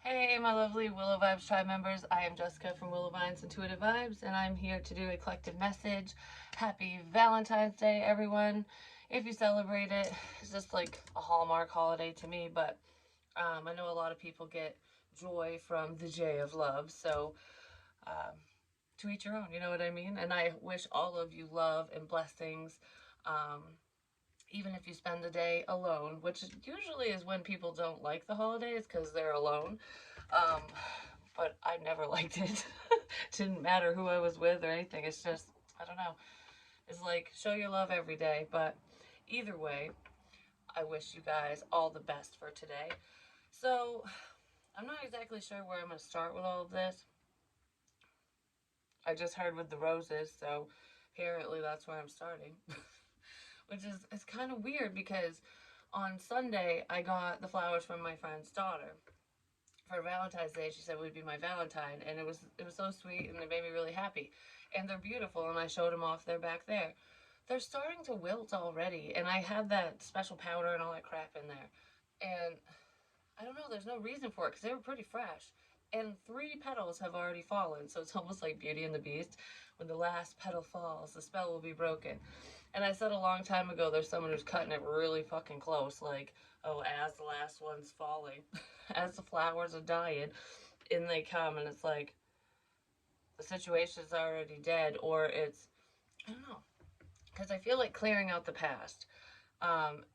Hey, my lovely Willow Vibes tribe members. I am Jessica from Willow Vines Intuitive Vibes, and I'm here to do a collective message. Happy Valentine's Day, everyone. If you celebrate it, it's just like a Hallmark holiday to me, but I know a lot of people get joy from the J of love, so um, to each your own, you know what I mean? And I wish all of you love and blessings. Um, Even if you spend the day alone, which usually is when people don't like the holidays because they're alone. Um, but I never liked it. Didn't matter who I was with or anything. It's just, I don't know. It's like, show your love every day. But either way, I wish you guys all the best for today. So, I'm not exactly sure where I'm going to start with all of this. I just heard with the roses, so apparently that's where I'm starting. Which is it's kind of weird because on Sunday I got the flowers from my friend's daughter for Valentine's Day. She said it would be my Valentine, and it was so sweet, and it made me really happy. And they're beautiful, and I showed them off. They're back there. They're starting to wilt already, and I had that special powder and all that crap in there, and I don't know. There's no reason for it because they were pretty fresh. And three petals have already fallen, so it's almost like Beauty and the Beast. When the last petal falls, the spell will be broken. And I said a long time ago, there's someone who's cutting it really fucking close. Like, oh, as the last one's falling, as the flowers are dying, in they come, and it's like the situation's already dead, or it's I don't know, because I feel like clearing out the past,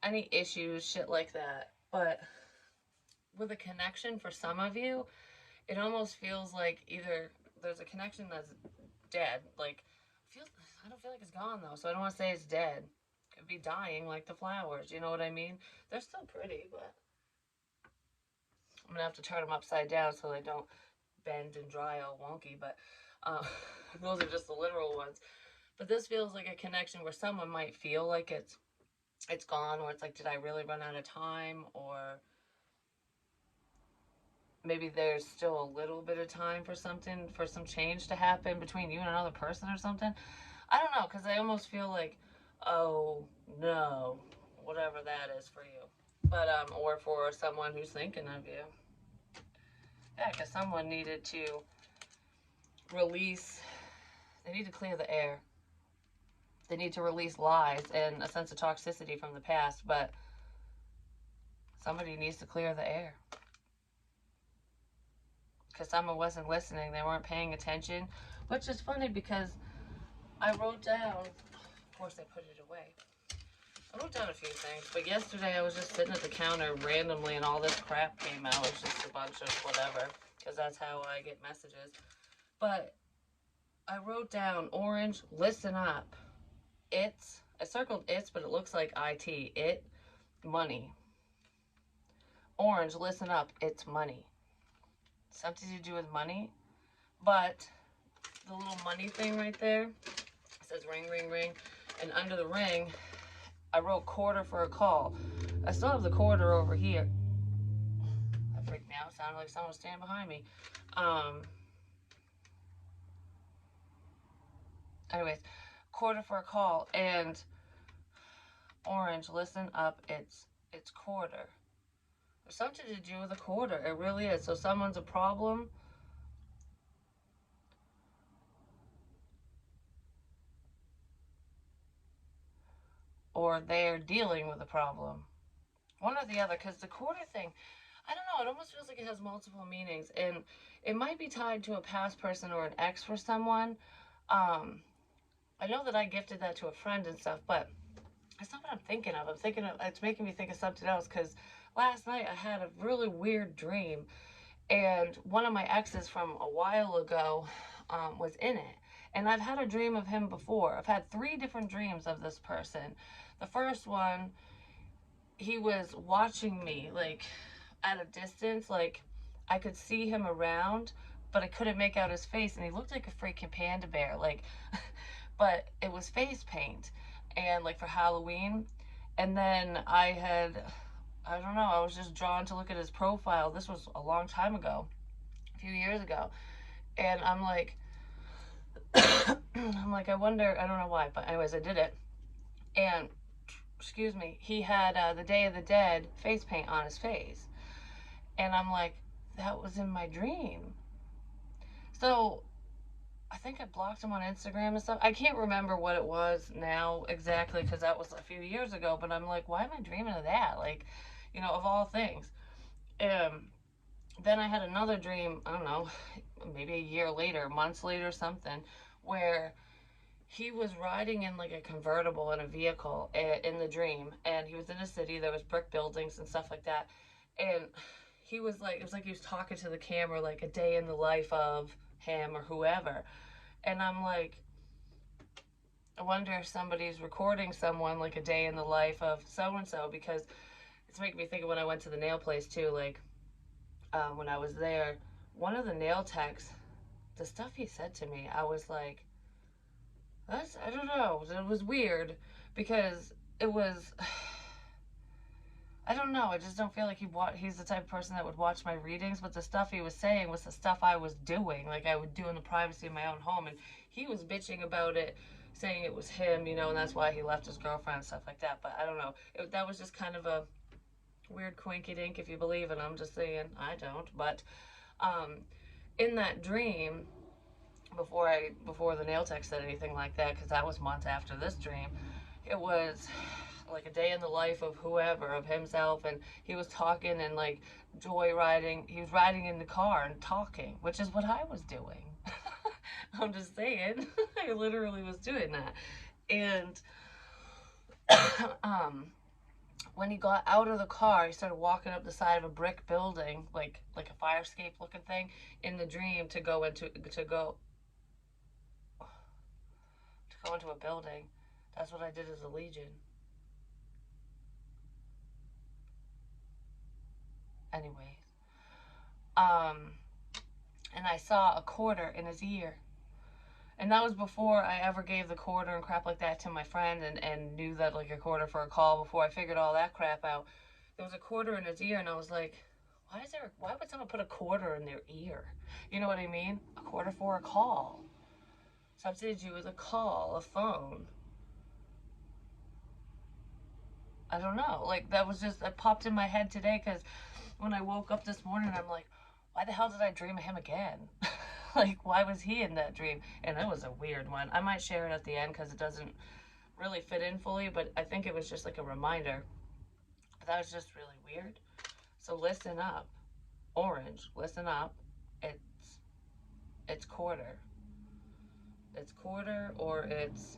any issues, shit like that. But with a connection for some of you, it almost feels like either there's a connection that's dead, like feels I don't feel like it's gone though, so I don't want to say it's dead. It could be dying like the flowers, you know what I mean? They're still pretty, but I'm gonna have to turn them upside down so they don't bend and dry all wonky. But uh, those are just the literal ones. But this feels like a connection where someone might feel like it's gone, or it's like, did I really run out of time, or maybe there's still a little bit of time for something, for some change to happen between you and another person or something. I don't know, because I almost feel like, oh no, whatever that is for you. But, or for someone who's thinking of you. Yeah, because someone needed to release, they need to clear the air. They need to release lies and a sense of toxicity from the past, but somebody needs to clear the air. Because someone wasn't listening, they weren't paying attention, which is funny because I wrote down, of course, I put it away. I wrote down a few things, but yesterday I was just sitting at the counter randomly and all this crap came out. It was just a bunch of whatever, because that's how I get messages. But I wrote down orange, listen up. I circled it's, but it looks like IT. It, money. Orange, listen up, it's money. Something to do with money, but the little money thing right there says ring, ring, ring. And under the ring, I wrote quarter for a call. I still have the quarter over here. That freaked me out. It sounded like someone was standing behind me. Um, Anyways, quarter for a call. And orange, listen up, it's quarter. There's something to do with a quarter. It really is. So someone's a problem. Or they're dealing with a problem. One or the other, because the quarter thing, I don't know, it almost feels like it has multiple meanings. And it might be tied to a past person or an ex for someone. Um, I know that I gifted that to a friend and stuff, but that's not what I'm thinking of. It's making me think of something else because last night I had a really weird dream, and one of my exes from a while ago was in it. And I've had a dream of him before. I've had three different dreams of this person. The first one, he was watching me like at a distance, like I could see him around, but I couldn't make out his face, and he looked like a freaking panda bear, like, but it was face paint, and like for Halloween. And then I don't know, I was just drawn to look at his profile. This was a long time ago, a few years ago, and I'm like, I'm like, I wonder, I don't know why, but anyways, I did it, and excuse me, he had the Day of the Dead face paint on his face. And I'm like that was in my dream. So I think I blocked him on Instagram and stuff. I can't remember what it was now exactly because that was a few years ago. But I'm like, why am I dreaming of that? Like, of all things. Um, then I had another dream. I don't know, maybe a year later, months later, something, where he was riding in like a convertible in a vehicle in the dream, and he was in a city. There was brick buildings and stuff like that, and he was like, it was like he was talking to the camera, like a day in the life of him or whoever. And I'm like, I wonder if somebody's recording someone like a day in the life of so and so, because it's making me think of when I went to the nail place too. Like, when I was there, one of the nail techs, the stuff he said to me, I was like, that's, I don't know. It was weird because it was, I don't know. I just don't feel like he's the type of person that would watch my readings, but the stuff he was saying was the stuff I was doing, like I would do in the privacy of my own home. And he was bitching about it, saying it was him, and that's why he left his girlfriend and stuff like that. But I don't know. That was just kind of a weird quinky dink, if you believe it. I'm just saying, I don't. But um, in that dream, before the nail tech said anything like that, because that was months after this dream, it was like a day in the life of whoever, of himself, and he was talking and like joyriding. He was riding in the car and talking, which is what I was doing. I'm just saying, I literally was doing that. And um, when he got out of the car, he started walking up the side of a brick building, like a fire escape looking thing, in the dream to go into a building. That's what I did as a legion. Anyways, um, and I saw a quarter in his ear. And that was before I ever gave the quarter and crap like that to my friend, and knew that like a quarter for a call, before I figured all that crap out. There was a quarter in his ear, and I was like, why would someone put a quarter in their ear? You know what I mean? A quarter for a call. Something to do with a call, a phone. I don't know. Like, that was just, it popped in my head today because when I woke up this morning, I'm like, why the hell did I dream of him again? Like, why was he in that dream? And it was a weird one. I might share it at the end because it doesn't really fit in fully, but I think it was just like a reminder. But that was just really weird. So listen up. Orange, listen up. It's it's quarter. It's quarter, or it's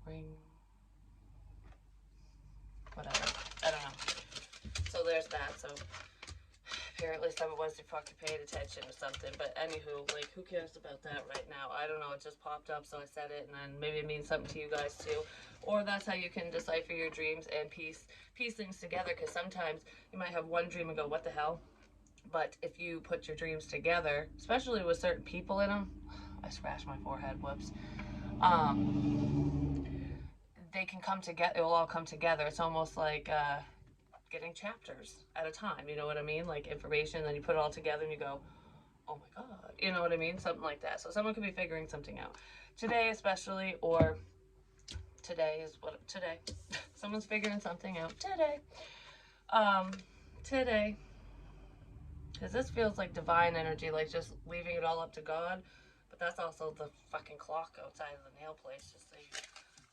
ring, whatever. I don't know. So there's that. So apparently someone wasn't fucking paying attention or something. But anywho, like, who cares about that right now? I don't know. It just popped up, so I said it, and then maybe it means something to you guys too. Or that's how you can decipher your dreams and piece things together. Because sometimes you might have one dream and go, "What the hell?" But if you put your dreams together, especially with certain people in them, I scratched my forehead. Whoops. Um, they can come together. It will all come together. It's almost like getting chapters at a time. You know what I mean? Like information, then you put it all together and you go, oh my god. You know what I mean? Something like that. So someone could be figuring something out today, especially, or today is what today. Someone's figuring something out today. Um, today, because this feels like divine energy, like just leaving it all up to God. But that's also the fucking clock outside of the nail place. Just saying.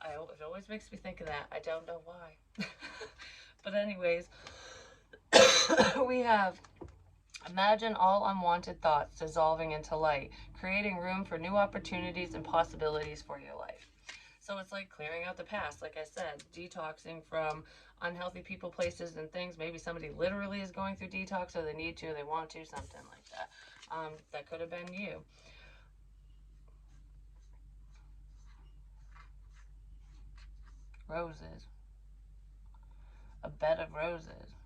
It always makes me think of that. I don't know why. But anyways, we have imagine all unwanted thoughts dissolving into light, creating room for new opportunities and possibilities for your life. So it's like clearing out the past, like I said, detoxing from unhealthy people, places, and things. Maybe somebody literally is going through detox, or they need to, they want to, something like that. That could have been you. Roses. A bed of roses.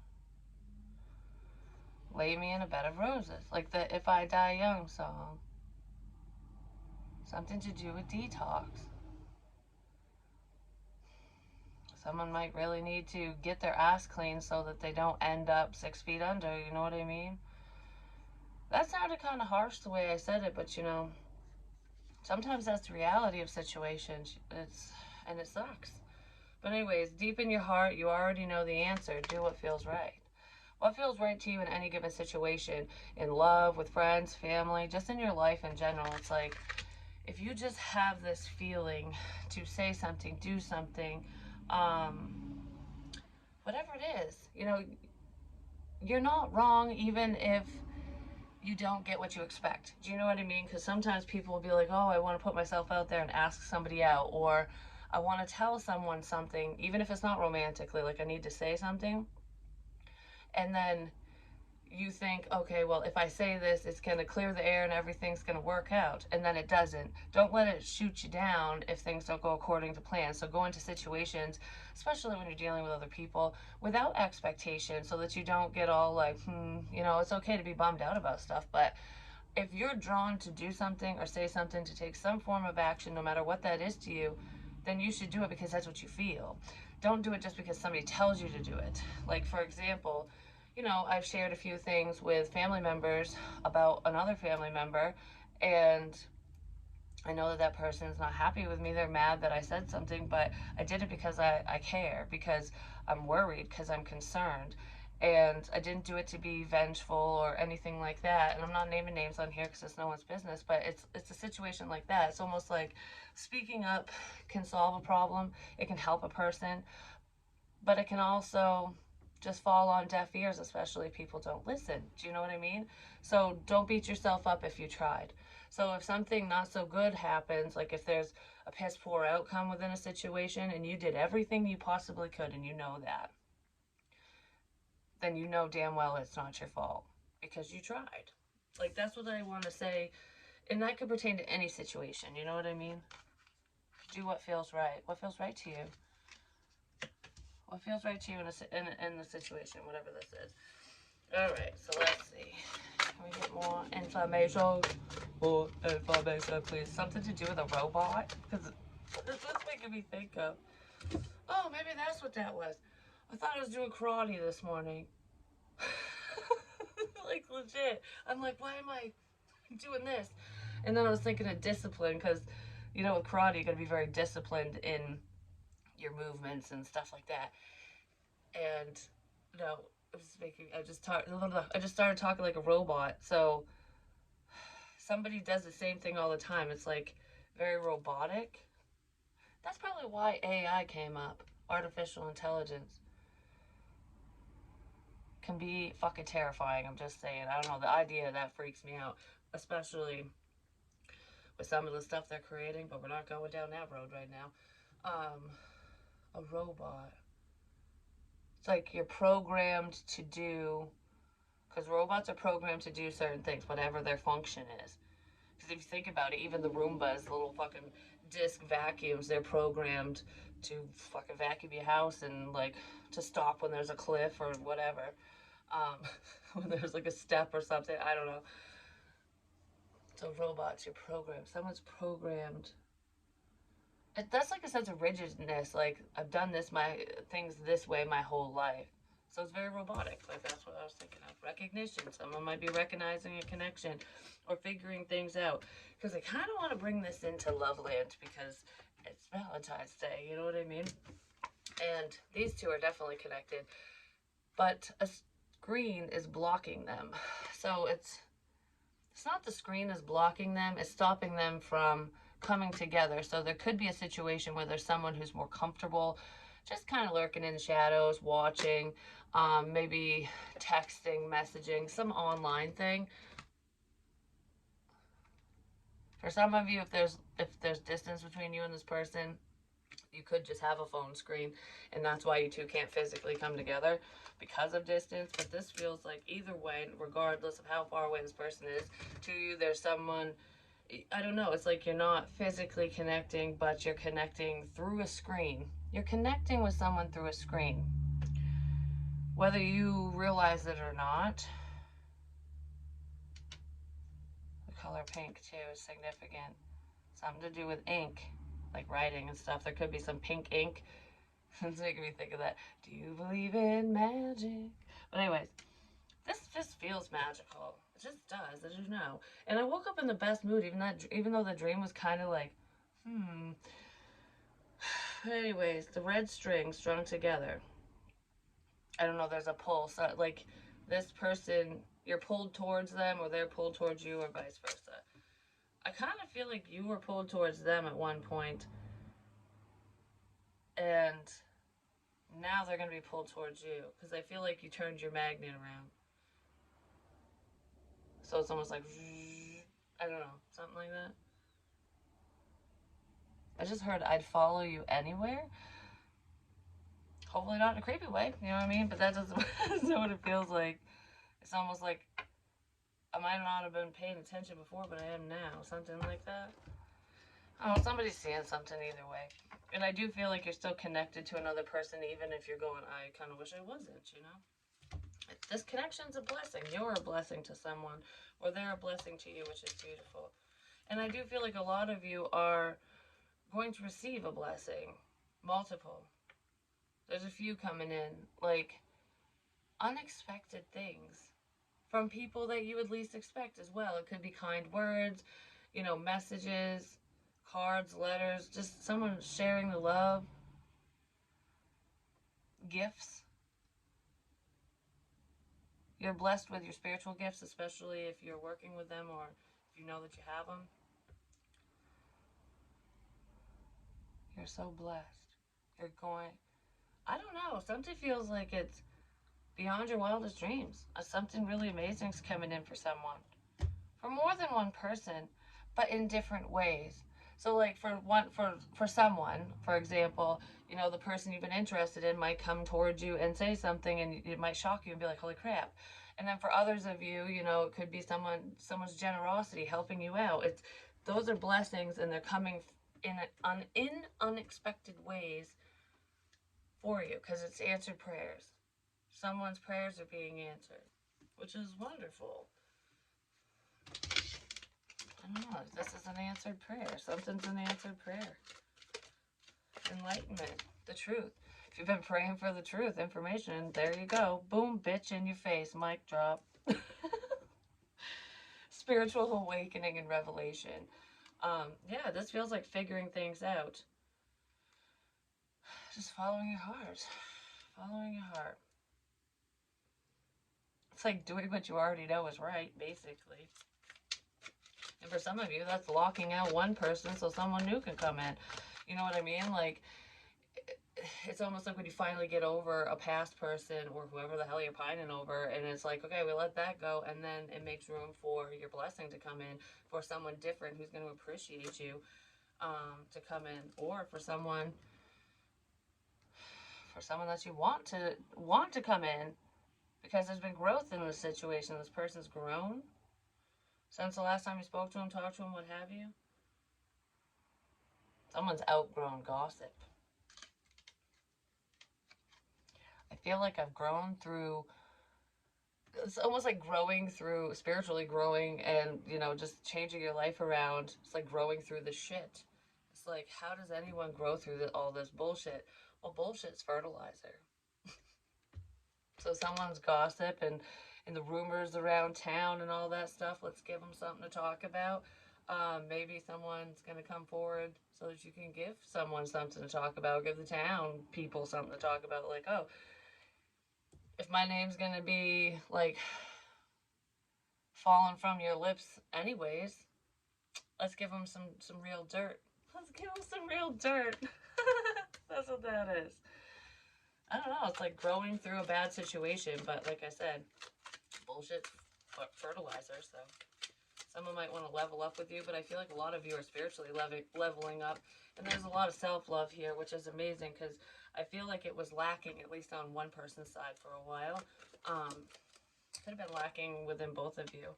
Lay me in a bed of roses. Like the If I Die Young song. Something to do with detox. Someone might really need to get their ass clean so that they don't end up 6 feet under, you know what I mean? That sounded kind of harsh the way I said it, but sometimes that's the reality of situations. And it sucks. But anyways, deep in your heart, you already know the answer. Do what feels right. What feels right to you in any given situation, in love, with friends, family, just in your life in general. It's like, if you just have this feeling to say something, do something, um, whatever it is, you're not wrong even if you don't get what you expect. Do you know what I mean? Because sometimes people will be like, oh, I want to put myself out there and ask somebody out, or I want to tell someone something, even if it's not romantically, like I need to say something. And then you think, okay, well, if I say this, it's going to clear the air and everything's going to work out. And then it doesn't. Don't let it shoot you down if things don't go according to plan. So go into situations, especially when you're dealing with other people, without expectation so that you don't get all like, it's okay to be bummed out about stuff. But if you're drawn to do something or say something, to take some form of action, no matter what that is to you, then you should do it because that's what you feel. Don't do it just because somebody tells you to do it. Like, for example, I've shared a few things with family members about another family member, and I know that that person is not happy with me. They're mad that I said something, but I did it because I care, because I'm worried, because I'm concerned. And I didn't do it to be vengeful or anything like that. And I'm not naming names on here because it's no one's business, but it's a situation like that. It's almost like speaking up can solve a problem. It can help a person, but it can also just fall on deaf ears, especially if people don't listen. Do you know what I mean? So don't beat yourself up if you tried. So if something not so good happens, like if there's a piss poor outcome within a situation and you did everything you possibly could and you know that, then you know damn well it's not your fault because you tried. Like, that's what I want to say. And that could pertain to any situation. You know what I mean? Do what feels right. What feels right to you? What feels right to you in the situation, whatever this is. All right, so let's see. Can we get more information? More information, please. Something to do with a robot? Because that's what's making me think of. Oh, maybe that's what that was. I thought I was doing karate this morning. Like, legit. I'm like, why am I doing this? And then I was thinking of discipline, because, with karate, you got to be very disciplined in your movements and stuff like that. And, no, I just started talking like a robot. So somebody does the same thing all the time. It's like very robotic. That's probably why AI came up. Artificial intelligence can be fucking terrifying. I'm just saying. I don't know. The idea of that freaks me out, especially with some of the stuff they're creating. But we're not going down that road right now. A robot. It's like you're programmed to do, because robots are programmed to do certain things, whatever their function is. Because if you think about it, even the Roombas, the little fucking disc vacuums, they're programmed to fucking vacuum your house and like to stop when there's a cliff or whatever. When there's like a step or something, I don't know. So robots, you're programmed. Someone's programmed. That's like a sense of rigidness. Like, I've done things this way my whole life. So it's very robotic. Like, that's what I was thinking of. Recognition. Someone might be recognizing a connection or figuring things out. Because I kind of want to bring this into Loveland because it's Valentine's Day. You know what I mean? And these two are definitely connected. But a screen is blocking them. So it's not the screen is blocking them. It's stopping them from coming together. So there could be a situation where there's someone who's more comfortable just kind of lurking in the shadows, watching, maybe texting, messaging, some online thing. For some of you, if there's distance between you and this person, you could just have a phone screen, and that's why you two can't physically come together because of distance. But this feels like either way, regardless of how far away this person is to you, there's someone, I don't know, it's like you're not physically connecting, but you're connecting through a screen. You're connecting with someone through a screen. Whether you realize it or not, the color pink too is significant. Something to do with ink, like writing and stuff. There could be some pink ink. It's making me think of that. Do you believe in magic? But anyways, this just feels magical. It just does. I don't know. And I woke up in the best mood, even though the dream was kind of like, Anyways, the red string strung together. I don't know, there's a pull. So, like, this person, you're pulled towards them or they're pulled towards you or vice versa. I kind of feel like you were pulled towards them at one point, and now they're going to be pulled towards you because I feel like you turned your magnet around. So it's almost like, I don't know, something like that. I just heard I'd follow you anywhere. Hopefully not in a creepy way, you know what I mean? But that doesn't that's not what it feels like. It's almost like I might not have been paying attention before, but I am now. Something like that. Oh, somebody's seeing something either way. And I do feel like you're still connected to another person, even if you're going, I kind of wish I wasn't, you know? This connection's a blessing. You're a blessing to someone, or they're a blessing to you, which is beautiful. And I do feel like a lot of you are going to receive a blessing. Multiple. There's a few coming in. Like, unexpected things from people that you would least expect as well. It could be kind words, you know, messages, cards, letters, just someone sharing the love, gifts. You're blessed with your spiritual gifts, especially if you're working with them or if you know that you have them. You're so blessed. You're going, I don't know, something feels like it's beyond your wildest dreams. Something really amazing's coming in for someone. For more than one person, but in different ways. So like for someone, for example, you know, the person you've been interested in might come towards you and say something and it might shock you and be like, "Holy crap." And then for others of you, you know, it could be someone's generosity helping you out. It's those are blessings and they're coming in unexpected ways for you because it's answered prayers. Someone's prayers are being answered, which is wonderful. I don't know. This is an answered prayer. Something's an answered prayer. Enlightenment. The truth. If you've been praying for the truth, information, there you go. Boom, bitch, in your face. Mic drop. Spiritual awakening and revelation. Yeah, this feels like figuring things out. Just following your heart. Following your heart. It's like doing what you already know is right, basically. And for some of you, that's locking out one person so someone new can come in. You know what I mean? Like, it's almost like when you finally get over a past person or whoever the hell you're pining over, and it's like, okay, we let that go, and then it makes room for your blessing to come in, for someone different who's going to appreciate you to come in, or for someone that you want to come in because there's been growth in this situation. This person's grown since the last time you spoke to him, talked to him, what have you. Someone's outgrown gossip. I feel like I've grown through. It's almost like growing through, spiritually growing and, you know, just changing your life around. It's like growing through the shit. It's like, how does anyone grow through all this bullshit? Well, bullshit's fertilizer. So someone's gossip and the rumors around town and all that stuff, let's give them something to talk about. Maybe someone's going to come forward so that you can give someone something to talk about, give the town people something to talk about. Like, oh, if my name's going to be, like, falling from your lips anyways, let's give them some real dirt. Let's give them some real dirt. That's what that is. I don't know. It's like growing through a bad situation, but like I said, bullshit fertilizer. So someone might want to level up with you, but I feel like a lot of you are spiritually leveling up, and there's a lot of self-love here, which is amazing because I feel like it was lacking, at least on one person's side for a while. Could have been lacking within both of you.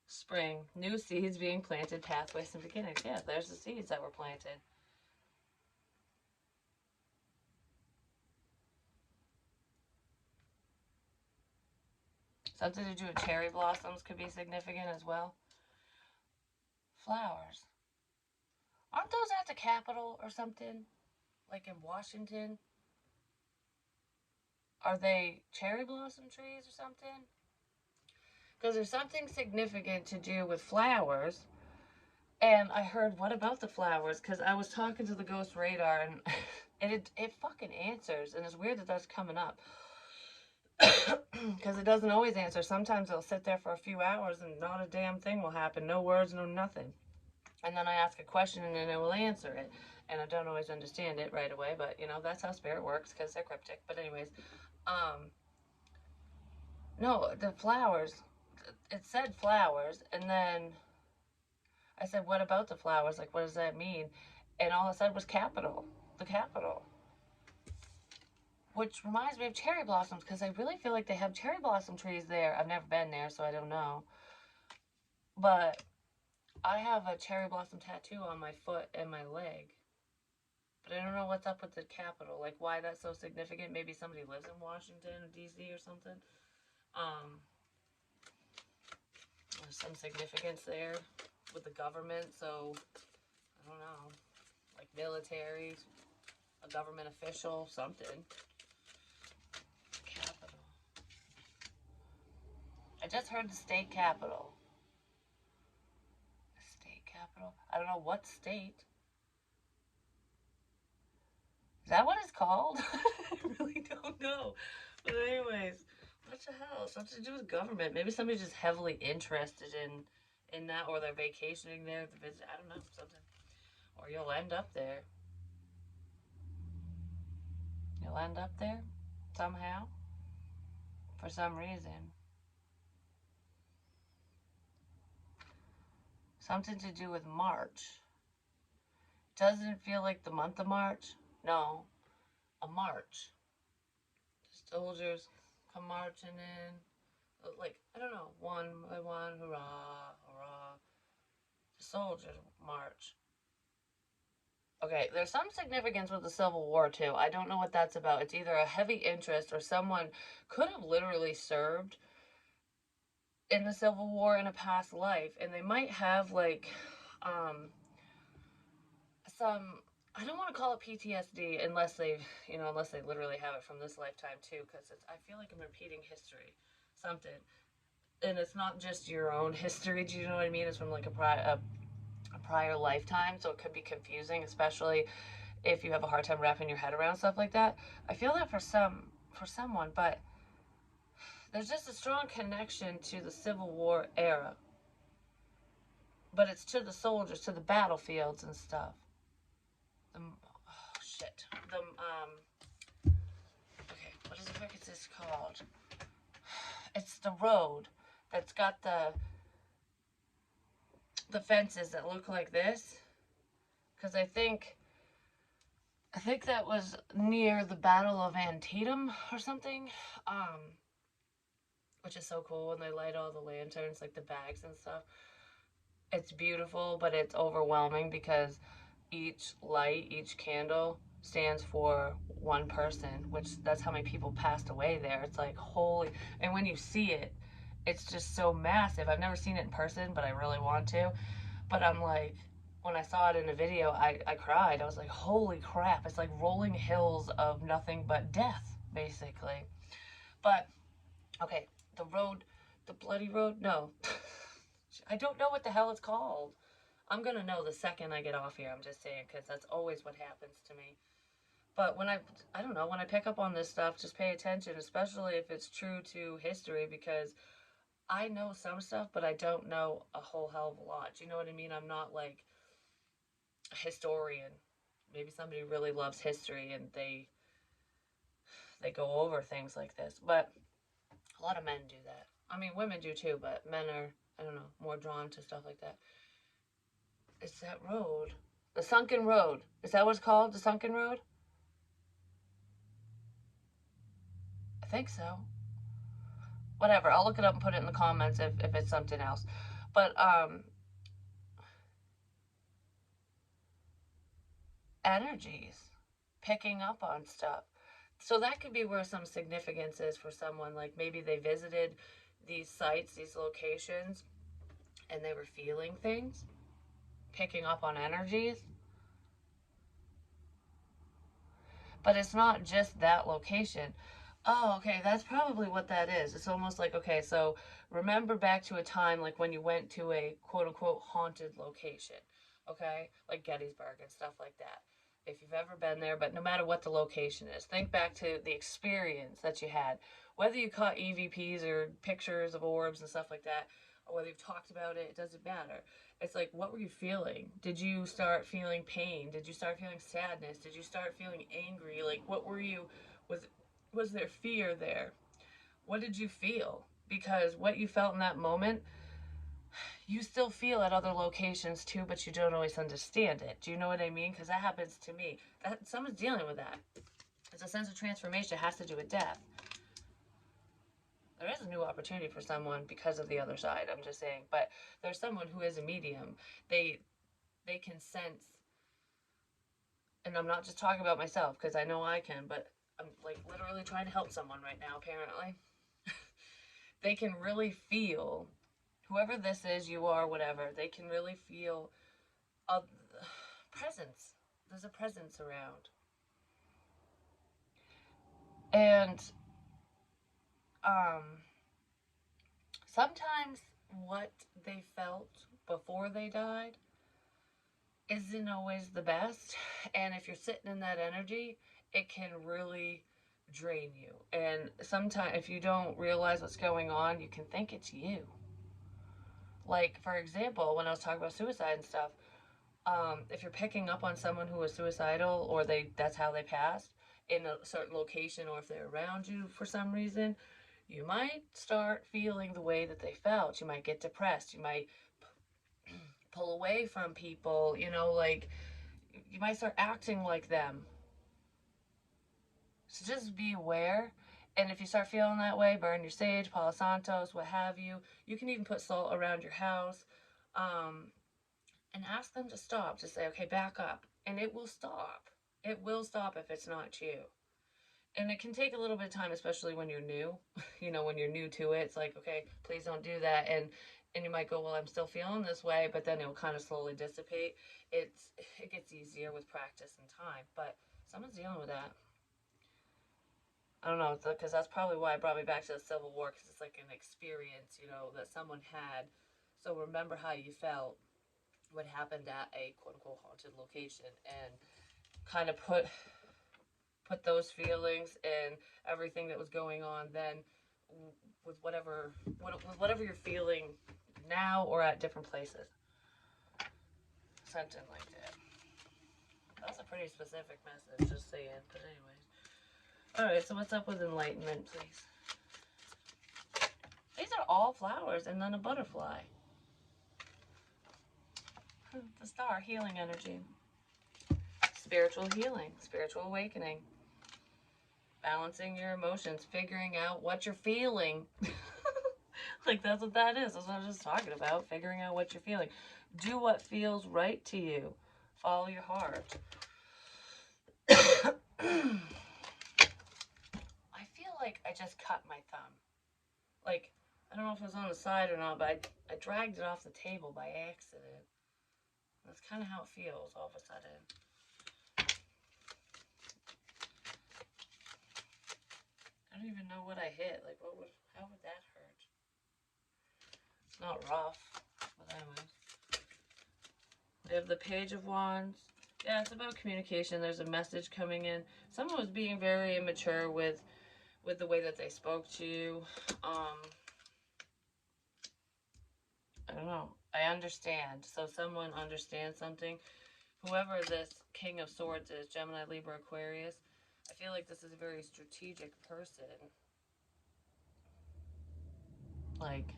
Spring, new seeds being planted, pathways and beginnings. Yeah, there's the seeds that were planted. Something to do with cherry blossoms could be significant as well. Flowers. Aren't those at the Capitol or something? Like in Washington? Are they cherry blossom trees or something? Because there's something significant to do with flowers And I heard, what about the flowers? Because I was talking to the ghost radar, and and it fucking answers. And it's weird that that's coming up. Because it doesn't always answer. Sometimes it'll sit there for a few hours and not a damn thing will happen. No words, no nothing. And then I ask a question and then it will answer it. And I don't always understand it right away, but you know, that's how spirit works because they're cryptic. But, anyways, um, no, the flowers, it said flowers. And then I said, what about the flowers? Like, what does that mean? And all it said was capital, the capital. Which reminds me of cherry blossoms because I really feel like they have cherry blossom trees there. I've never been there, so I don't know. But I have a cherry blossom tattoo on my foot and my leg. But I don't know what's up with the capital. Like, why that's so significant. Maybe somebody lives in Washington, D.C. or something. Um, there's some significance there with the government. So, I don't know. Like military, a government official, something. Capital. I just heard the state capital. The state capital? I don't know what state. Is that what it's called? I really don't know. But anyways, what the hell? Something to do with government. Maybe somebody's just heavily interested in that, or they're vacationing there. The visit. I don't know, something. Or you'll end up there. You'll end up there somehow for some reason. Something to do with March. Doesn't it feel like the month of March? No, a march. Soldiers come marching in. Like, I don't know, one by one, hurrah, hurrah. The soldiers march. Okay, there's some significance with the Civil War too. I don't know what that's about. It's either a heavy interest or someone could have literally served in the Civil War in a past life, and they might have like um some, I don't want to call it PTSD unless unless they literally have it from this lifetime too, because I feel like I'm repeating history, something, and it's not just your own history. Do you know what I mean? It's from like a prior lifetime, so it could be confusing, especially if you have a hard time wrapping your head around stuff like that. I feel that for someone, but there's just a strong connection to the Civil War era. But it's to the soldiers, to the battlefields and stuff. Oh shit. Okay, what is the fuck is this called? It's the road that's got the fences that look like this. Because I think that was near the Battle of Antietam or something. Which is so cool when they light all the lanterns, like the bags and stuff. It's beautiful, but it's overwhelming because each light, each candle stands for one person, which that's how many people passed away there. It's like holy, and when you see it, it's just so massive. I've never seen it in person, but I really want to. But I'm like, when I saw it in a video, I cried. I was like, holy crap, it's like rolling hills of nothing but death, basically. But okay, the road, the bloody road, no. I don't know what the hell it's called. I'm gonna know the second I get off here. I'm just saying, because that's always what happens to me. But I don't know, when I pick up on this stuff, just pay attention, especially if it's true to history, because I know some stuff, but I don't know a whole hell of a lot. Do you know what I mean? I'm not like a historian. Maybe somebody really loves history and they go over things like this, but a lot of men do that. I mean, women do too, but men are, I don't know, more drawn to stuff like that. It's that road. The Sunken Road. Is that what it's called? The Sunken Road? I think so. Whatever. I'll look it up and put it in the comments if it's something else. But energies. Picking up on stuff. So that could be where some significance is for someone. Like maybe they visited these sites, these locations, and they were feeling things, picking up on energies. But it's not just that location. Oh, okay. That's probably what that is. It's almost like, okay, so remember back to a time like when you went to a quote unquote haunted location, okay? Like Gettysburg and stuff like that. If you've ever been there, but no matter what the location is, think back to the experience that you had. Whether you caught EVPs or pictures of orbs and stuff like that, or whether you've talked about it, it doesn't matter. It's like, what were you feeling? Did you start feeling pain? Did you start feeling sadness? Did you start feeling angry? Like, what were you, was was there fear there? What did you feel? Because what you felt in that moment, you still feel at other locations too, but you don't always understand it. Do you know what I mean? Because that happens to me. That someone's dealing with that. It's a sense of transformation. It has to do with death. There is a new opportunity for someone because of the other side. I'm just saying, but there's someone who is a medium. They they can sense, and I'm not just talking about myself because I know I can, but I'm like literally trying to help someone right now. Apparently, they can really feel whoever this is, you are, whatever, they can really feel a presence. There's a presence around. And um, sometimes what they felt before they died isn't always the best. And if you're sitting in that energy, it can really drain you. And sometimes, if you don't realize what's going on, you can think it's you. Like, for example, when I was talking about suicide and stuff, if you're picking up on someone who is suicidal or that's how they passed in a certain location, or if they're around you for some reason, you might start feeling the way that they felt. You might get depressed. You might pull away from people, like you might start acting like them. So just be aware. And if you start feeling that way, burn your sage, Palo Santos, what have you. You can even put salt around your house. Um, and ask them to stop. Just say, okay, back up. And it will stop. It will stop if it's not you. And it can take a little bit of time, especially when you're new. When you're new to it, it's like, okay, please don't do that. And you might go, well, I'm still feeling this way, but then it will kind of slowly dissipate. It gets easier with practice and time, but someone's dealing with that. I don't know, because that's probably why it brought me back to the Civil War, because it's like an experience, that someone had. So remember how you felt, what happened at a quote unquote haunted location, and kind of put those feelings and everything that was going on then with whatever you're feeling now or at different places. Something like that. That's a pretty specific message, just saying. But anyways, all right. So what's up with enlightenment, please? These are all flowers and then a butterfly. The star, healing energy, spiritual healing, spiritual awakening, balancing your emotions, figuring out what you're feeling. Like, that's what that is. That's what I was just talking about. Figuring out what you're feeling. Do what feels right to you. Follow your heart. I feel like I just cut my thumb. Like, I don't know if it was on the side or not, but I dragged it off the table by accident. That's kind of how it feels all of a sudden. I don't even know what I hit. Like, how would that hurt? It's not rough. But anyways. We have the Page of Wands. Yeah, it's about communication. There's a message coming in. Someone was being very immature with the way that they spoke to you. I don't know. I understand. So someone understands something. Whoever this King of Swords is, Gemini, Libra, Aquarius, I feel like this is a very strategic person. Like,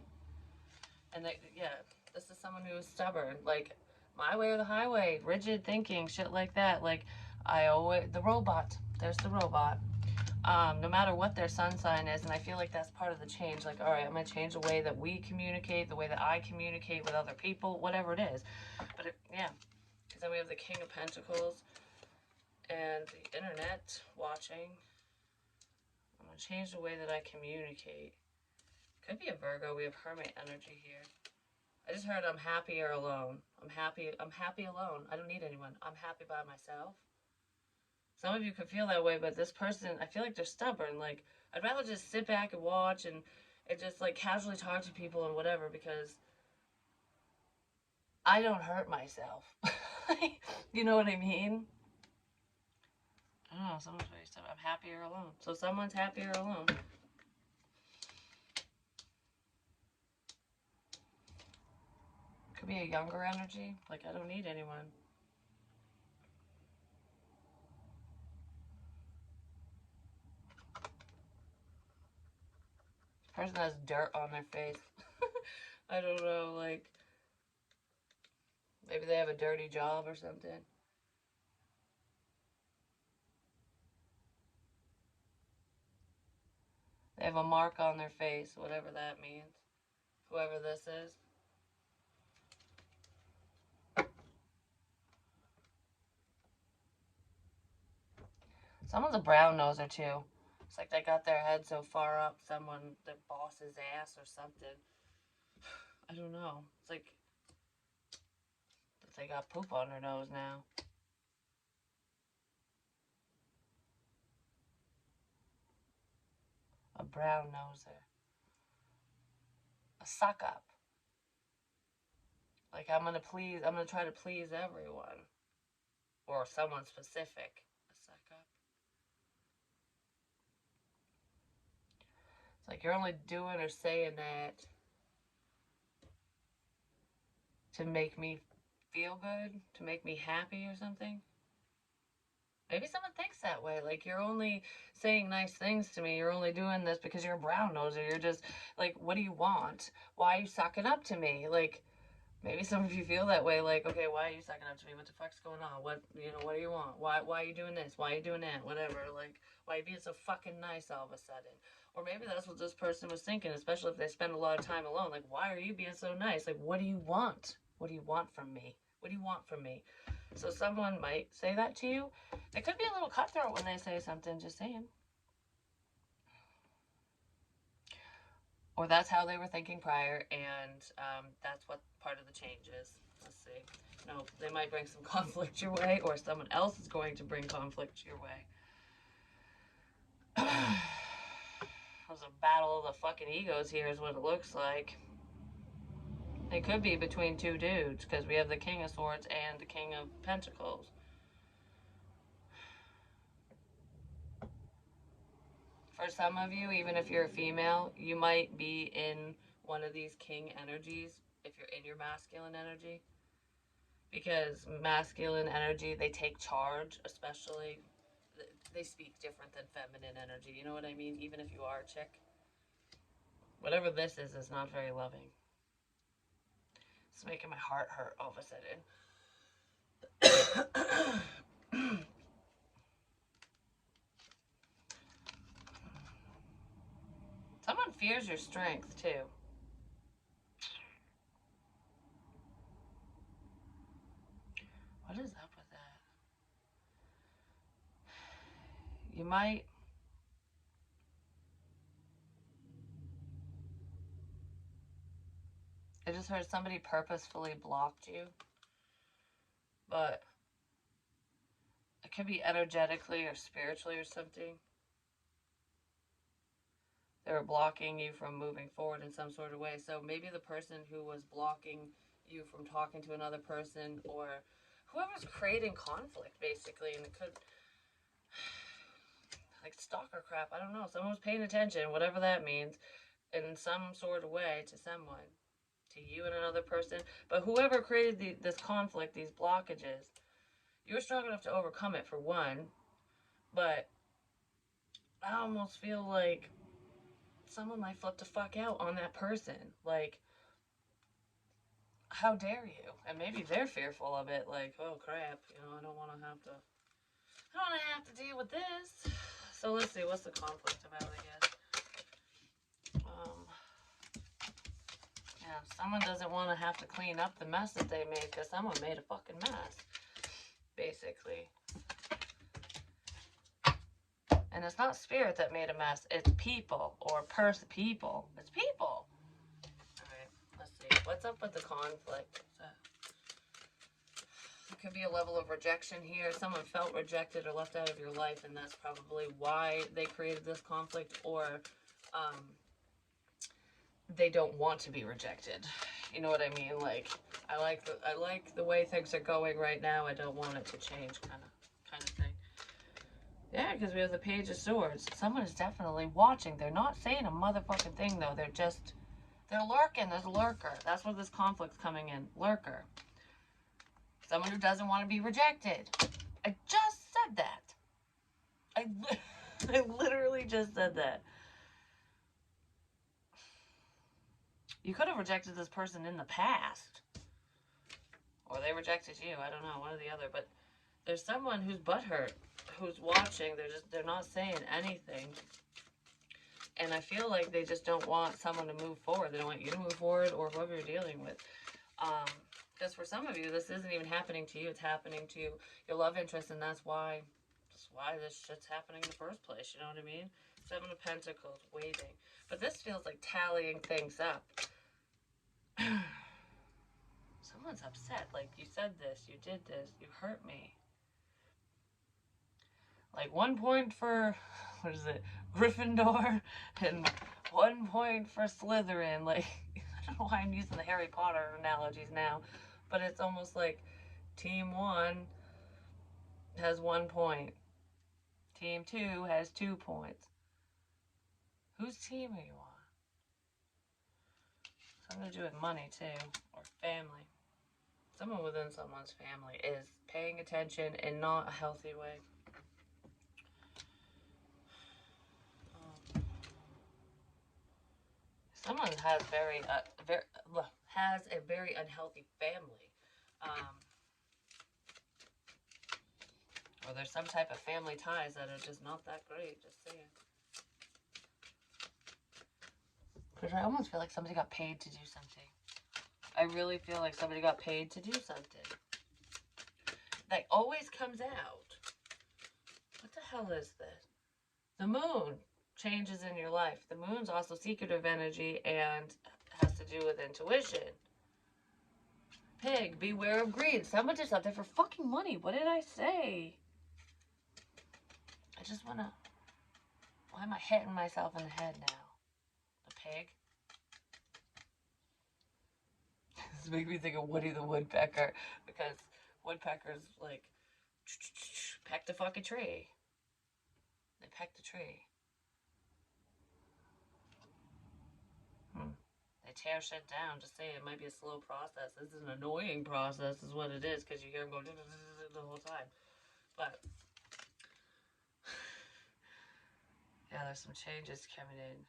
and this is someone who is stubborn. Like, my way or the highway, rigid thinking, shit like that. Like, the robot. There's the robot. No matter what their sun sign is, and I feel like that's part of the change. Like, all right, I'm going to change the way that we communicate, the way that I communicate with other people, whatever it is. But, yeah. Because then we have the King of Pentacles and the internet watching. I'm going to change the way that I communicate. Could be a Virgo. We have Hermit energy here. I just heard I'm happier alone. I'm happy alone. I don't need anyone. I'm happy by myself. Some of you could feel that way, but this person, I feel like they're stubborn. Like, I'd rather just sit back and watch and just like casually talk to people and whatever, because I don't hurt myself. You know what I mean? I don't know. Someone's very stubborn. I'm happier alone. So someone's happier alone. Could be a younger energy. Like, I don't need anyone. This person has dirt on their face. I don't know, like, maybe they have a dirty job or something. They have a mark on their face, whatever that means. Whoever this is. Someone's a brown noser too. It's like they got their head so far up someone, their boss's ass or something. I don't know. It's like they got poop on their nose now. A brown noser. A suck up. Like, I'm gonna try to please everyone. Or someone specific. A suck up. It's like you're only doing or saying that to make me feel good, to make me happy or something. Maybe someone thinks that way. Like, you're only saying nice things to me. You're only doing this because you're a brown noser. You're just like, what do you want? Why are you sucking up to me? Like, maybe some of you feel that way. Like, okay, why are you sucking up to me? What the fuck's going on? What do you want? Why are you doing this? Why are you doing that? Whatever. Like, why are you being so fucking nice all of a sudden? Or maybe that's what this person was thinking, especially if they spend a lot of time alone. Like, why are you being so nice? Like, what do you want? What do you want from me? What do you want from me? So someone might say that to you. It could be a little cutthroat when they say something, just saying. Or that's how they were thinking prior, and that's what part of the change is. Let's see. No, they might bring some conflict your way, or someone else is going to bring conflict your way. There's a battle of the fucking egos here is what it looks like. It could be between two dudes, because we have the King of Swords and the King of Pentacles. For some of you, even if you're a female, you might be in one of these king energies if you're in your masculine energy. Because masculine energy, they take charge, especially. They speak different than feminine energy. You know what I mean? Even if you are a chick. Whatever this is not very loving. It's making my heart hurt all of a sudden. Someone fears your strength, too. What is up with that? You might... I just heard somebody purposefully blocked you. But it could be energetically or spiritually or something. They were blocking you from moving forward in some sort of way. So maybe the person who was blocking you from talking to another person, or whoever's creating conflict, basically, and it could, like, stalker crap, I don't know. Someone was paying attention, whatever that means, in some sort of way to someone, to you and another person. But whoever created this conflict, these blockages, you were strong enough to overcome it, for one. But I almost feel like someone might flip the fuck out on that person. Like, how dare you? And maybe they're fearful of it. Like, oh crap, I don't want to have to deal with this. So let's see, what's the conflict about, I guess. Yeah, someone doesn't want to have to clean up the mess that they made, because someone made a fucking mess, basically. And it's not spirit that made a mess, it's people, or people. It's people. Alright, let's see. What's up with the conflict? could be a level of rejection here. Someone felt rejected or left out of your life, and that's probably why they created this conflict, or they don't want to be rejected. You know what I mean? Like, I like the way things are going right now. I don't want it to change, kind of thing. Yeah, because we have the Page of Swords. Someone is definitely watching. They're not saying a motherfucking thing, though. They're lurking. There's a lurker. That's where this conflict's coming in. Lurker. Someone who doesn't want to be rejected. I just said that. I literally just said that. You could have rejected this person in the past. Or they rejected you. I don't know, one or the other. But there's someone who's butthurt, who's watching. They're not saying anything. And I feel like they just don't want someone to move forward. They don't want you to move forward, or whoever you're dealing with. Because for some of you, this isn't even happening to you. It's happening to your love interest, and that's why this shit's happening in the first place. You know what I mean? 7 of Pentacles, waiting. But this feels like tallying things up. Someone's upset. Like, you said this, you did this, you hurt me. Like, 1 point for, what is it, Gryffindor, and 1 point for Slytherin. Like, I don't know why I'm using the Harry Potter analogies now, but it's almost like Team 1 has 1 point. Team 2 has 2 points. Whose team are you on? Something to do with money, too, or family. Someone within someone's family is paying attention in not a healthy way. Someone has a very unhealthy family, or there's some type of family ties that are just not that great. Just saying. Because I almost feel like somebody got paid to do something. I really feel like somebody got paid to do something. That always comes out. What the hell is this? The moon changes in your life. The moon's also secretive energy and has to do with intuition. Pig, beware of greed. Someone did something for fucking money. What did I say? I just want to... Why am I hitting myself in the head now? The pig? This makes me think of Woody the Woodpecker, because woodpeckers, like, peck the fucking tree. They peck the tree. They tear shit down. Just saying, it might be a slow process. This is an annoying process, is what it is, because you hear them go the whole time. But yeah, there's some changes coming in.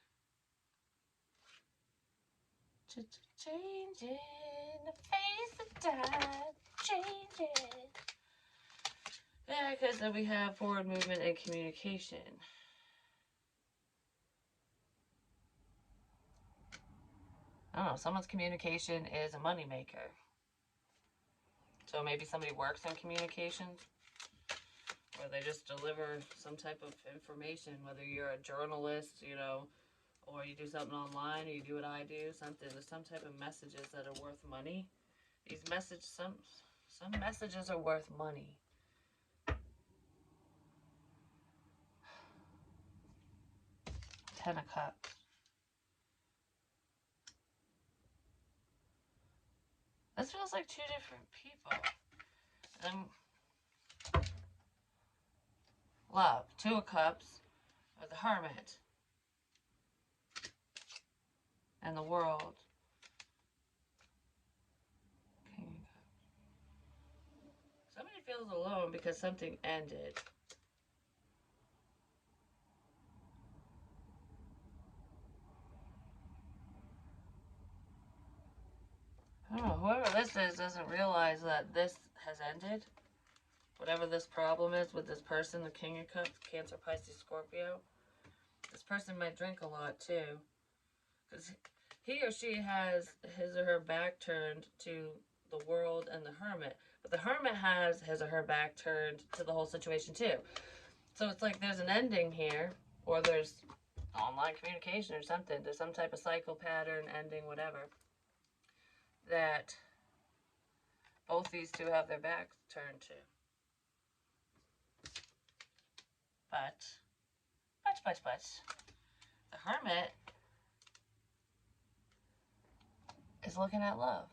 Changing the face of time. Changing. Yeah, because then we have forward movement and communication. I don't know, someone's communication is a moneymaker. So maybe somebody works in communications, or they just deliver some type of information, whether you're a journalist, you know, or you do something online, or you do what I do, something. There's some type of messages that are worth money. These messages, some messages are worth money. Ten of Cups. This feels like 2 different people. Love, 2 of Cups, or the Hermit, and the World. King of Cups. Somebody feels alone because something ended. I don't know, whoever this is doesn't realize that this has ended. Whatever this problem is with this person, the King of Cups, Cancer, Pisces, Scorpio. This person might drink a lot too. Because he or she has his or her back turned to the World and the Hermit. But the Hermit has his or her back turned to the whole situation too. So it's like there's an ending here, or there's online communication or something. There's some type of cycle pattern, ending, whatever. That both these two have their backs turned to. But, the Hermit is looking at love.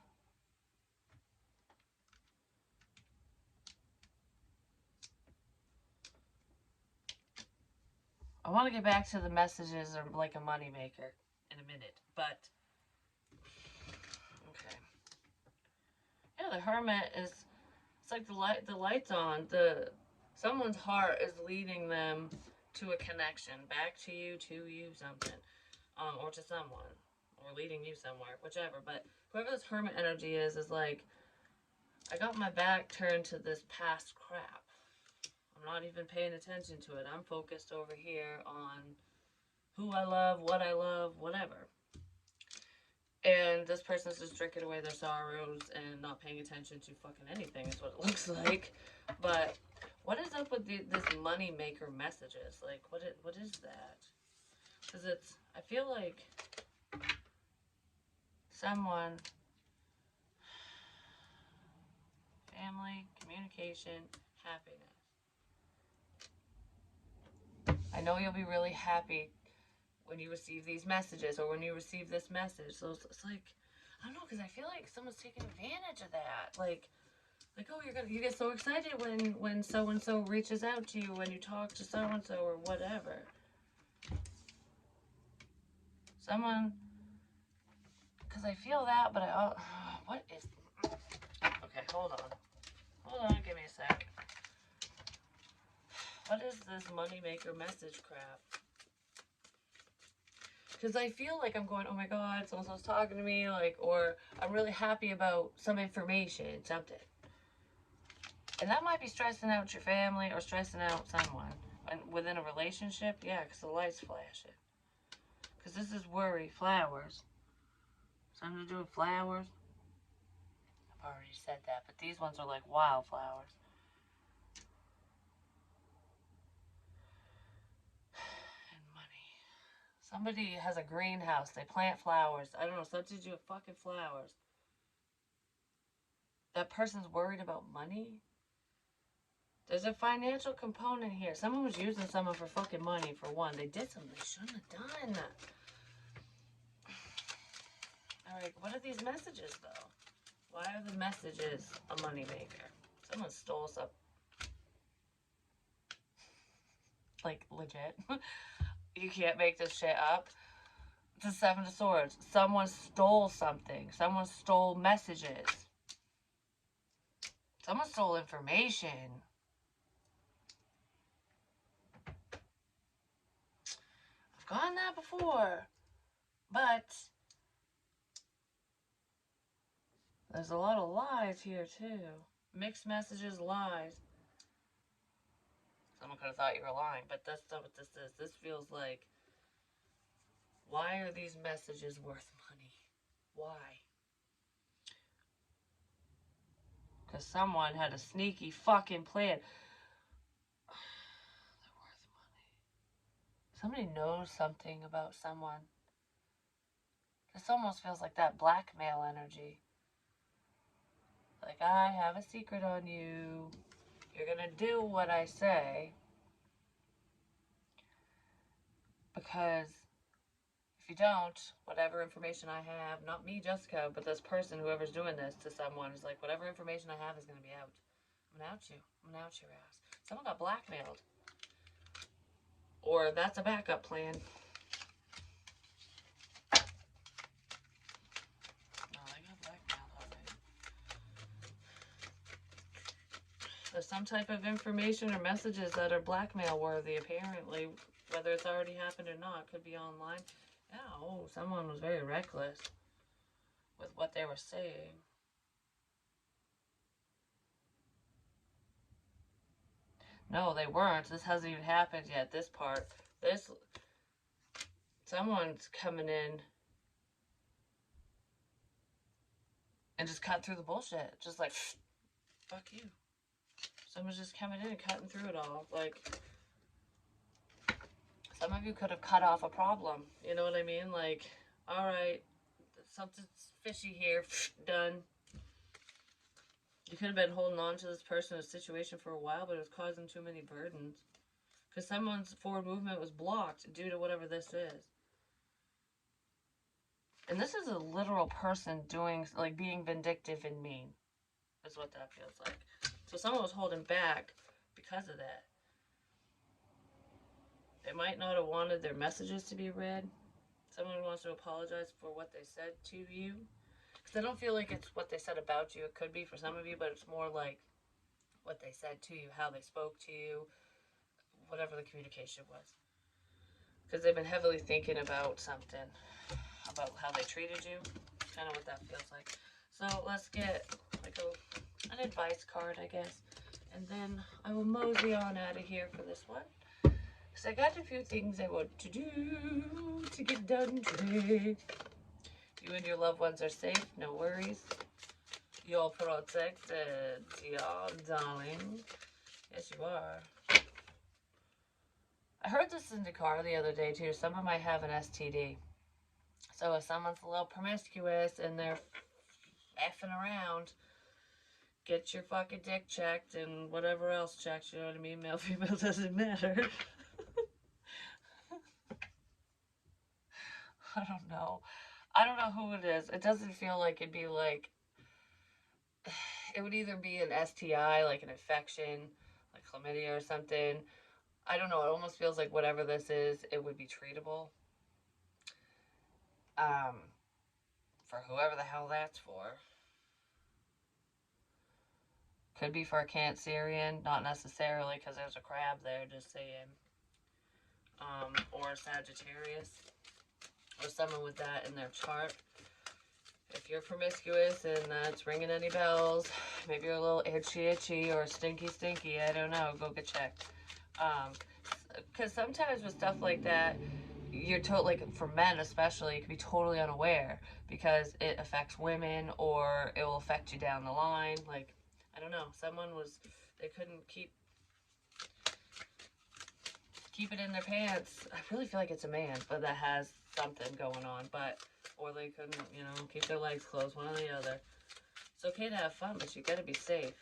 I want to get back to the messages or like a moneymaker in a minute, but okay. Yeah, the Hermit is, it's like the light's on. Someone's heart is leading them to a connection, back to you, something, or to someone, or leading you somewhere, whichever. But whoever this Hermit energy is like, I got my back turned to this past crap. I'm not even paying attention to it. I'm focused over here on who I love, whatever. And this person's just drinking away their sorrows and not paying attention to fucking anything is what it looks like. But what is up with this money maker messages? Like, what is that? Because I feel like someone, family, communication, happiness. I know you'll be really happy when you receive these messages or when you receive this message. So it's like, I don't know, because I feel like someone's taking advantage of that. Like, oh, you get so excited when so and so reaches out to you, when you talk to so and so or whatever. Someone, because I feel that, but what is? Okay, hold on, give me a sec. What is this moneymaker message crap? Because I feel like I'm going, oh my god, so-and-so's talking to me, like, or I'm really happy about some information, something. And that might be stressing out your family or stressing out someone. And within a relationship, yeah, because the light's flashing. Because this is worry, flowers. Something to do with flowers. I've already said that, but these ones are like wildflowers. And money. Somebody has a greenhouse. They plant flowers. I don't know, something to do with fucking flowers. That person's worried about money? There's a financial component here. Someone was using someone for fucking money, for one. They did something they shouldn't have done. Alright, what are these messages, though? Why are the messages a moneymaker? Someone stole some. Like, legit. You can't make this shit up. The Seven of Swords. Someone stole something. Someone stole messages. Someone stole information. I've gotten that before. But there's a lot of lies here, too. Mixed messages, lies. Someone could have thought you were lying, but that's not what this is. This feels like, why are these messages worth money? Why? Because someone had a sneaky fucking plan. They're worth money. Somebody knows something about someone. This almost feels like that blackmail energy. Like, I have a secret on you. You're gonna do what I say. Because if you don't, whatever information I have, not me, Jessica, but this person, whoever's doing this to someone, is like, whatever information I have is gonna be out. I'm gonna out you. I'm gonna out your ass. Someone got blackmailed. Or that's a backup plan. There's some type of information or messages that are blackmail worthy, apparently, whether it's already happened or not. Could be online. Yeah, oh, someone was very reckless with what they were saying. No, they weren't. This hasn't even happened yet, this part. Someone's coming in and just cut through the bullshit. Just like, fuck you. Someone's just coming in and cutting through it all. Like, some of you could have cut off a problem. You know what I mean? Like, alright, something's fishy here. Done. You could have been holding on to this person or situation for a while, but it was causing too many burdens. Because someone's forward movement was blocked due to whatever this is. And this is a literal person doing, like, being vindictive and mean. Is what that feels like. So someone was holding back because of that. They might not have wanted their messages to be read. Someone wants to apologize for what they said to you. Because I don't feel like it's what they said about you. It could be for some of you, but it's more like what they said to you, how they spoke to you, whatever the communication was. Because they've been heavily thinking about something, about how they treated you. Kind of what that feels like. So let's get like an advice card, I guess. And then I will mosey on out of here for this one. Because I got a few things I want to do to get done today. You and your loved ones are safe, no worries. You're protected, yeah, darling. Yes, you are. I heard this in the car the other day, too. Someone might have an STD. So if someone's a little promiscuous and they're effing around, get your fucking dick checked and whatever else checked, you know what I mean? Male, female, doesn't matter. I don't know. I don't know who it is. It doesn't feel like it'd be like, it would either be an STI, like an infection, like chlamydia or something. I don't know. It almost feels like whatever this is, it would be treatable. Um, for whoever the hell that's for. Could be for a Cancerian, not necessarily because there's a crab there, just saying. Or a Sagittarius, or someone with that in their chart. If you're promiscuous and that's ringing any bells, maybe you're a little itchy or stinky, I don't know, go get checked. Because sometimes with stuff like that, you're like for men especially, you can be totally unaware because it affects women or it will affect you down the line. Like, I don't know, they couldn't keep it in their pants. I really feel like it's a man, but that has something going on, or they couldn't, keep their legs closed, one or the other. It's okay to have fun, but you gotta be safe.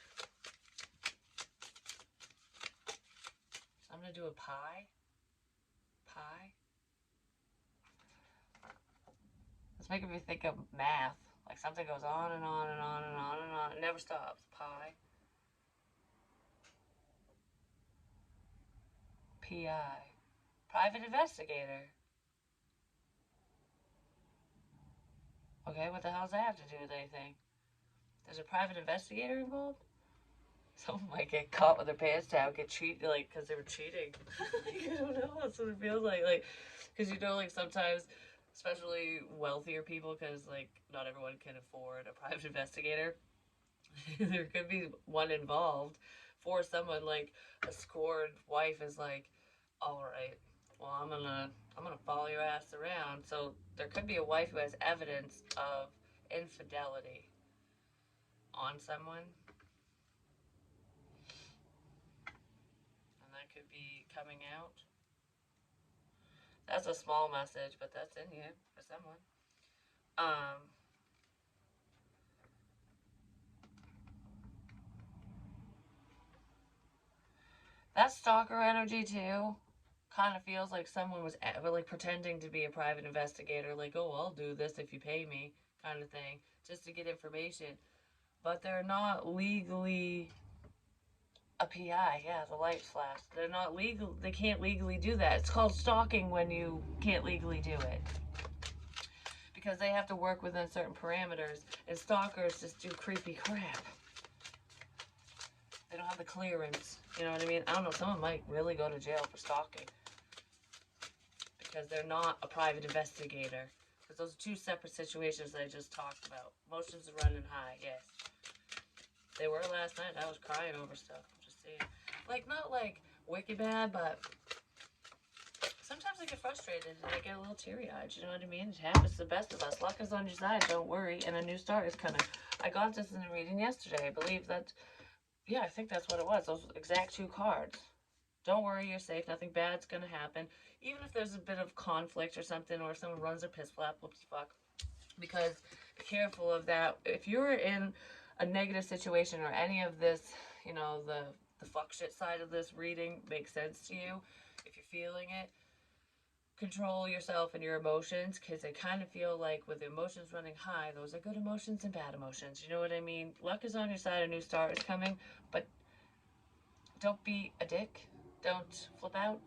I'm gonna do a pie. It's making me think of math. Like something goes on and on and on and on and on. It never stops. Pie. PI. Private investigator. Okay, what the hell does that have to do with anything? There's a private investigator involved? Someone might get caught with their pants down, get cheated, like, because they were cheating. I don't know. That's what it feels like. Like, because like, sometimes, especially wealthier people, because, like, not everyone can afford a private investigator, there could be one involved for someone, like, a scored wife is like, all right, well, I'm gonna follow your ass around. So there could be a wife who has evidence of infidelity on someone. And that could be coming out. That's a small message, but that's in here for someone. Um, that stalker energy too kind of feels like someone was like pretending to be a private investigator, like, oh, I'll do this if you pay me, kind of thing, just to get information. But they're not legally a PI. Yeah, the light flashed. They're not legal. They can't legally do that. It's called stalking when you can't legally do it. Because they have to work within certain parameters, and stalkers just do creepy crap. They don't have the clearance. You know what I mean? I don't know. Someone might really go to jail for stalking. Because they're not a private investigator. Because those are two separate situations I just talked about. Emotions are running high, yes. They were last night. I was crying over stuff. I'm just saying. Like, not like wicked bad, but sometimes I get frustrated and I get a little teary-eyed. You know what I mean? It happens to the best of us. Luck is on your side. Don't worry. And a new start is coming. I got this in the reading yesterday. I believe that, yeah, I think that's what it was. Those exact two cards. Don't worry, you're safe. Nothing bad's going to happen. Even if there's a bit of conflict or something, or if someone runs a piss flap, whoopsie fuck. Because be careful of that. If you're in a negative situation or any of this, you know, the fuck shit side of this reading makes sense to you, if you're feeling it, control yourself and your emotions, because I kind of feel like with the emotions running high, those are good emotions and bad emotions. You know what I mean? Luck is on your side, a new start is coming, but don't be a dick. Don't flip out.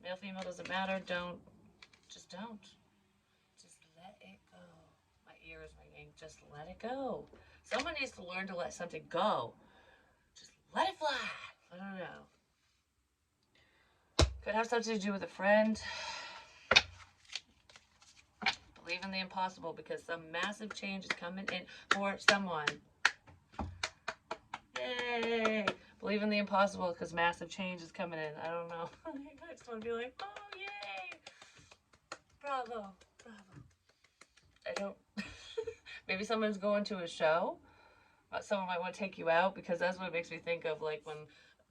Male, female, doesn't matter. Just don't. Just let it go. My ear is ringing. Just let it go. Someone needs to learn to let something go. Just let it fly. I don't know. Could have something to do with a friend. Believe in the impossible, because some massive change is coming in for someone. Yay! Believe in the impossible, because massive change is coming in. I don't know. I just want to be like, oh, yay! Bravo. Bravo. I don't... Maybe someone's going to a show. Someone might want to take you out, because that's what it makes me think of, like, when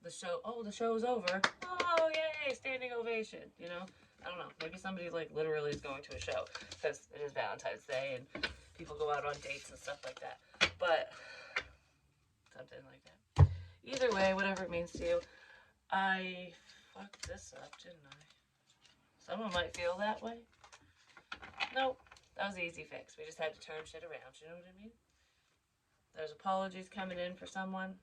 the show's over. Oh, yay! Standing ovation, you know? I don't know. Maybe somebody, like, literally is going to a show, because it is Valentine's Day, and people go out on dates and stuff like that. But, something like that. Either way, whatever it means to you. I fucked this up, didn't I? Someone might feel that way. Nope. That was an easy fix. We just had to turn shit around. You know what I mean? There's apologies coming in for someone.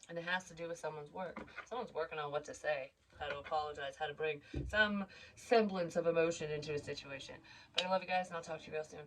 And it has to do with someone's work. Someone's working on what to say, how to apologize, how to bring some semblance of emotion into a situation. But I love you guys, and I'll talk to you real soon.